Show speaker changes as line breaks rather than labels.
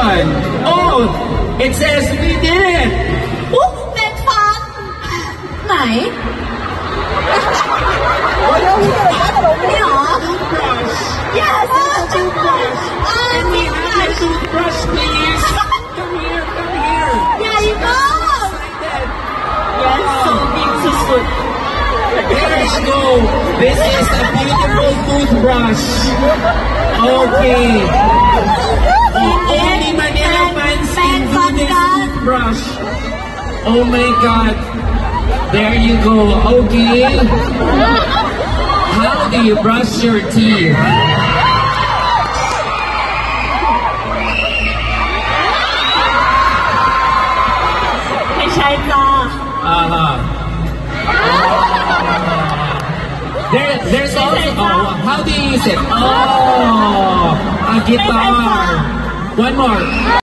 one. Oh, it says we did it.
อุ๊ยเป็นฟันไหนนี่หรอ Yes
Toothbrush. Can we have a toothbrush, please? Come here, come here.
ใหญ่มาก
Yes, so big, so good. There you go. This is a beautiful toothbrush. Okay. Only Manila fans can do this toothbrush. Oh my God. There you go. Okay. How do you brush your teeth? There's also, how do you use it? Oh, a guitar. One more.